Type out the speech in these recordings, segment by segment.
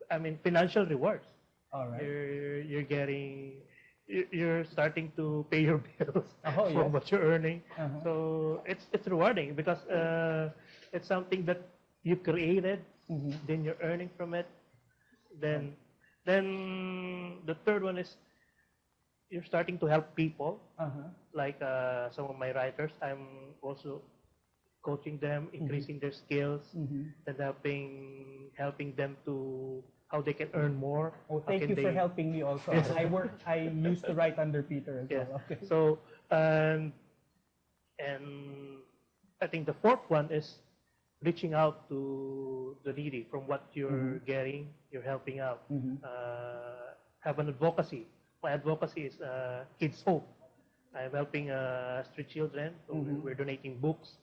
I mean, financial rewards. All right. You're starting to pay your bills from what you're earning. So it's rewarding because it's something that you created, then you're earning from it. Then the third one is you're starting to help people. Like some of my writers, I'm also coaching them, increasing their skills, and helping them to how they can earn more. Oh, thank you for helping me also. Yes. I used to write under Peter as well. Okay. So and I think the fourth one is reaching out to the needy from what you're getting, you're helping out. Have an advocacy. My advocacy is Kids Hope. I'm helping street children. So we're donating books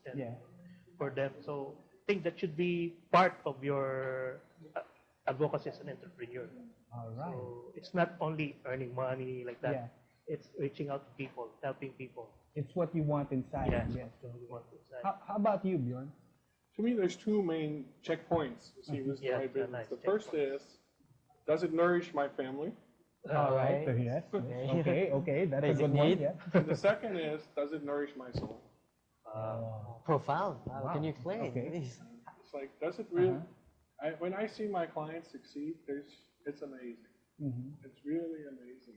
for them. So I think that should be part of your advocacy as an entrepreneur. All right. So it's not only earning money like that. Yeah. It's reaching out to people, helping people. It's what you want inside. Yes. What you want inside. How about you, Bjorn? To me, there's two main checkpoints to see this is my business. Nice. The first is, does it nourish my family? All right. Yes. Okay. That's a good one. Yeah. And the second is, does it nourish my soul? Profound. Wow. Can you explain? Okay. It's like, does it really? When I see my clients succeed, it's amazing. It's really amazing.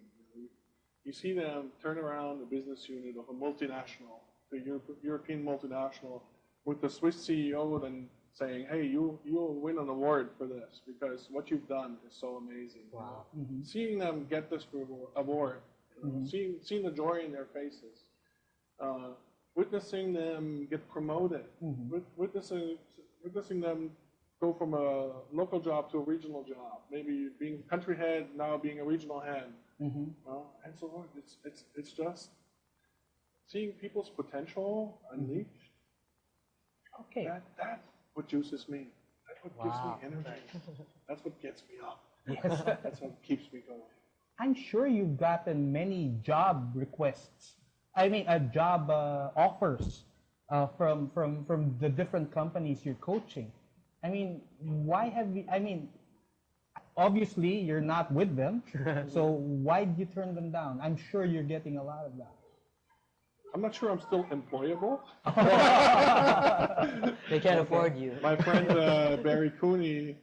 You see them turn around the business unit of a multinational, the European multinational, with the Swiss CEO then saying, hey, you will win an award for this because what you've done is so amazing. Wow. Seeing them get this award, seeing the joy in their faces, witnessing them get promoted, witnessing them go from a local job to a regional job, maybe being country head, now being a regional head, and so on. It's just seeing people's potential unleashed. Okay. That's what juices me. That's what gives me energy. That's what gets me up. Yes. That's what keeps me going. I'm sure you've gotten many job requests. I mean, job offers from the different companies you're coaching. I mean, why have you? I mean, obviously you're not with them, so why did you turn them down? I'm sure you're getting a lot of that. I'm not sure I'm still employable. They can't afford you. My friend Barry Cooney,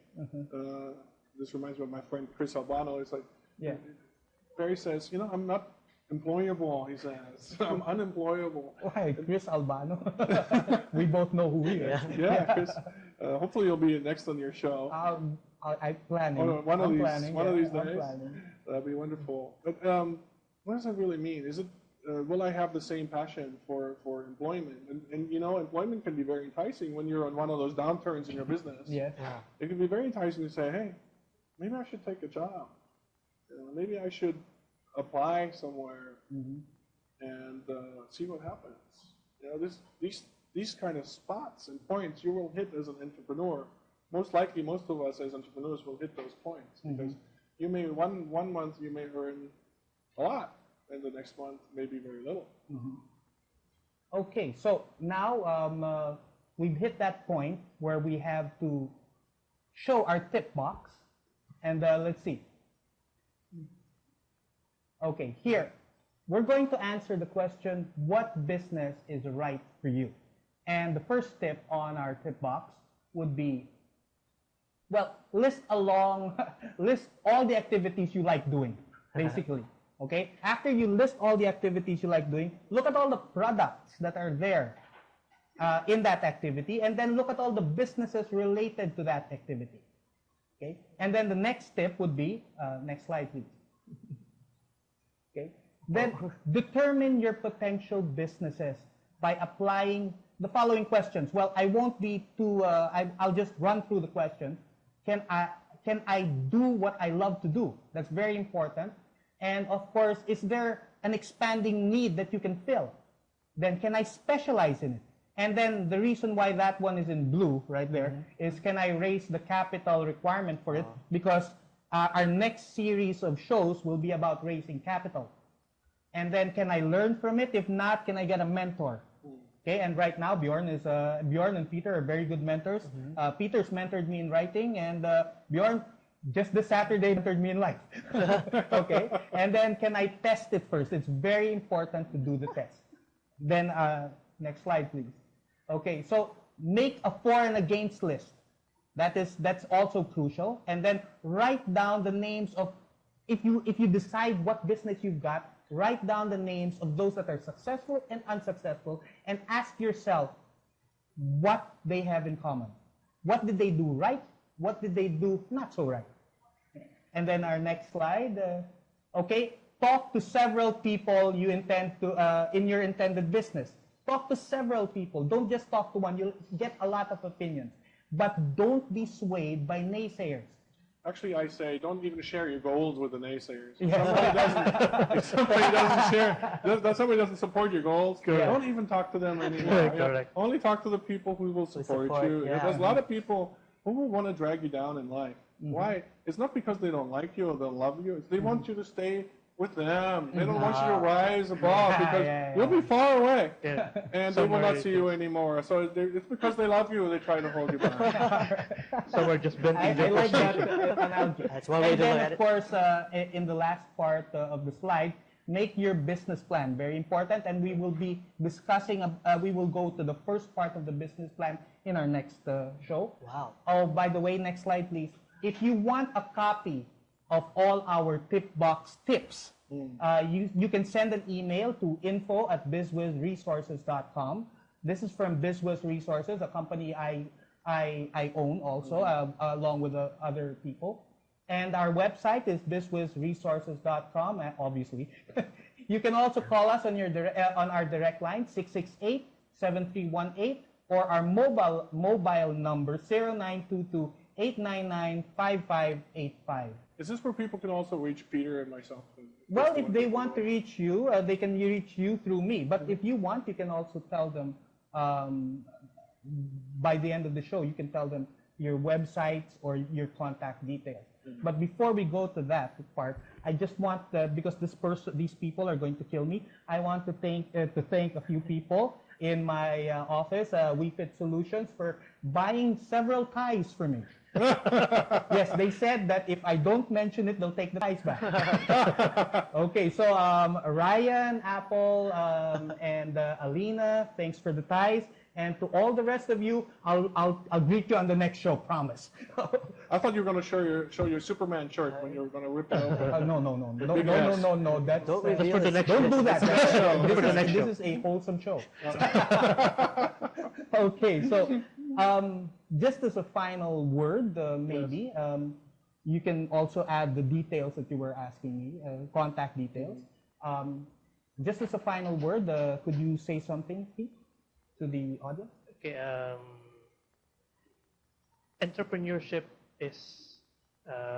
this reminds me of my friend Chris Albano. It's like, Barry says, I'm not employable, he says. I'm unemployable. Why, Chris Albano? We both know who he is. Yeah, Chris. Hopefully you'll be next on your show. I'm planning. One of these days. That'd be wonderful. But what does that really mean? Is it will I have the same passion for employment? And employment can be very enticing when you're on one of those downturns in your business. Yeah. It can be very enticing to say, hey, maybe I should take a job. Maybe I should apply somewhere and see what happens. These kind of spots and points you will hit as an entrepreneur. Most likely, most of us as entrepreneurs will hit those points because you may one month you may earn a lot, and the next month maybe very little. Okay, so now we've hit that point where we have to show our tip box, and let's see. Okay, here we're going to answer the question, what business is right for you? And the first tip on our tip box would be, well, list all the activities you like doing, basically. Okay? After you list all the activities you like doing, look at all the products that are there in that activity, and then look at all the businesses related to that activity. Okay? And then the next tip would be, next slide, please. Okay? Then determine your potential businesses by applying the following questions. Well, I won't be too, I'll just run through the questions. Can I do what I love to do? That's very important. And of course, is there an expanding need that you can fill? Then can I specialize in it? And then the reason why that one is in blue right there is, can I raise the capital requirement for it? Because our next series of shows will be about raising capital. And then can I learn from it? If not, can I get a mentor? Okay, and right now Bjorn and Peter are very good mentors. Peter's mentored me in writing, and Bjorn, just this Saturday entered me in life. Okay, and then can I test it first? It's very important to do the test. Then next slide, please. Okay, so make a for and against list. That's also crucial. And then write down the names of, if you decide what business you've got, write down the names of those that are successful and unsuccessful, and ask yourself what they have in common. What did they do right? What did they do not so right? And then our next slide. Okay, talk to several people you intend to in your intended business. Talk to several people. Don't just talk to one. You'll get a lot of opinions. But don't be swayed by naysayers. Actually, I say don't even share your goals with the naysayers. Yeah. If somebody doesn't support your goals, don't even talk to them anymore. Correct. Only talk to the people who will support you. Yeah. There's a lot of people who will want to drag you down in life. Why? It's not because they don't like you or they don't love you. It's they want you to stay with them. They don't want you to rise above because you'll be far away and they will not see you anymore. So it's because they love you they try to hold you back. So we're just bending I like that analogy. That's one way And to look then, at of it. course, in the last part of the slide, make your business plan. Very important. And we will be discussing, we will go to the first part of the business plan in our next show. Wow. Oh, by the way, next slide, please. If you want a copy of all our tip box tips, you can send an email to info@bizwizresources.com. This is from BizWiz Resources, a company I own also, along with other people. And our website is bizwizresources.com, obviously. You can also call us on our direct line, 668-7318, or our mobile number, 0922-899-5585. Is this where people can also reach Peter and myself? Well, if they want to reach you, they can reach you through me. But if you want, you can also tell them, by the end of the show, you can tell them your websites or your contact details. But before we go to that part, I just want, because these people are going to kill me, I want to thank a few people in my office, WeFit Solutions, for buying several ties for me. Yes, they said that if I don't mention it, they'll take the ties back. Okay, so Ryan, Apple, and Alina, thanks for the ties. And to all the rest of you, I'll greet you on the next show, promise. I thought you were going to show your Superman shirt when you were going to rip it open. No. That's Don't that's reveal for the it. next Don't do that. show. This is a wholesome show. Okay, so just as a final word, maybe, you can also add the details that you were asking me, contact details. Just as a final word, could you say something, Pete, to the audience? Okay. Entrepreneurship is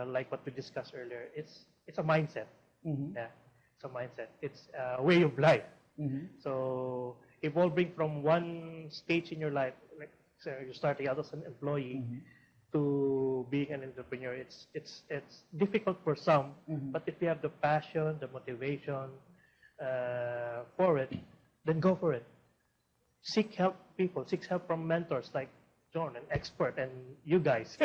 like what we discussed earlier. It's a mindset. Yeah, it's a mindset. It's a way of life. So evolving from one stage in your life, like so you're starting out as an employee, to being an entrepreneur, it's difficult for some. But if you have the passion, the motivation for it, then go for it. Seek help from mentors like Bjorn, an expert, and you guys,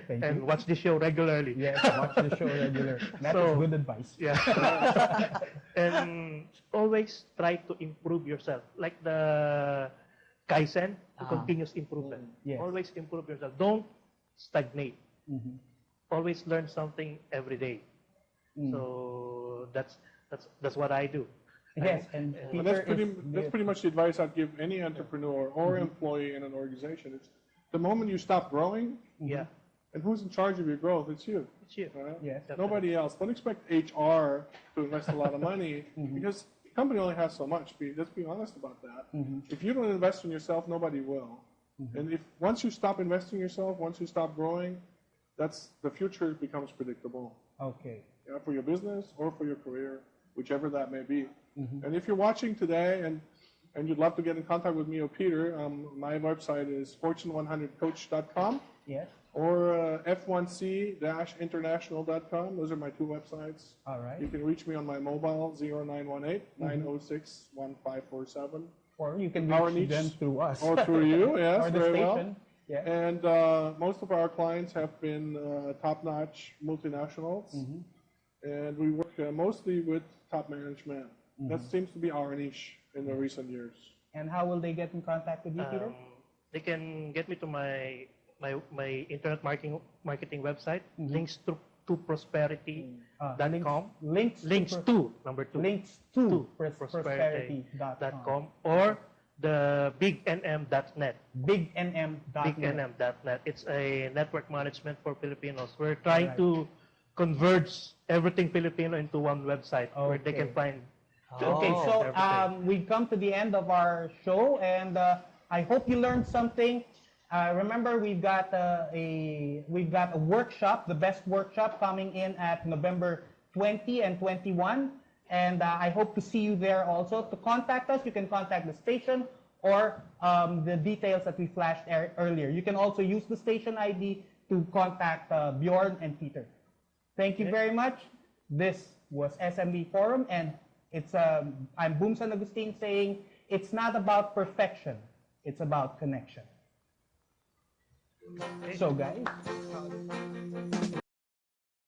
and watch the show regularly. Yes, watch the show regularly. That is good advice. Yeah. And always try to improve yourself, like the Kaizen, the continuous improvement. Yes. Always improve yourself. Don't stagnate. Always learn something every day. So that's what I do. Yes, and Well, that's pretty much the advice I'd give any entrepreneur or employee in an organization. It's the moment you stop growing, Yeah. and who's in charge of your growth? It's you. It's you. Right? Yes. Nobody else. Don't expect HR to invest a lot of money because the company only has so much. Let's be honest about that. If you don't invest in yourself, nobody will. And if once you stop investing in yourself, once you stop growing, the future becomes predictable. Okay. Yeah, for your business or for your career, whichever that may be. And if you're watching today and you'd love to get in contact with me or Peter, my website is fortune100coach.com. Yes. Or f1c-international.com. Those are my two websites. All right. You can reach me on my mobile, 0918-906-1547. Or you can Our reach niche- them through us. Or through you, yes, or the very station. well. Yeah. And most of our clients have been top-notch multinationals. And we work mostly with top management. That seems to be our niche in the recent years. And how will they get in contact with you, Peter? They can get me to my internet marketing website, links to prosperity.com. Links to number 2. Links to prosperity.com. or the bignm.net. Bignm.net. Bignm.net. It's a network management for Filipinos. We're trying to converge everything Filipino into one website where they can find. Okay, so we've come to the end of our show, and I hope you learned something. Remember, we've got a workshop, the best workshop, coming in at November 20 and 21, and I hope to see you there also. To contact us, you can contact the station or the details that we flashed earlier. You can also use the station ID to contact Bjorn and Peter. Thank you very much. This was SME Forum, and I'm Boomsan Agustin saying, it's not about perfection, it's about connection. So guys.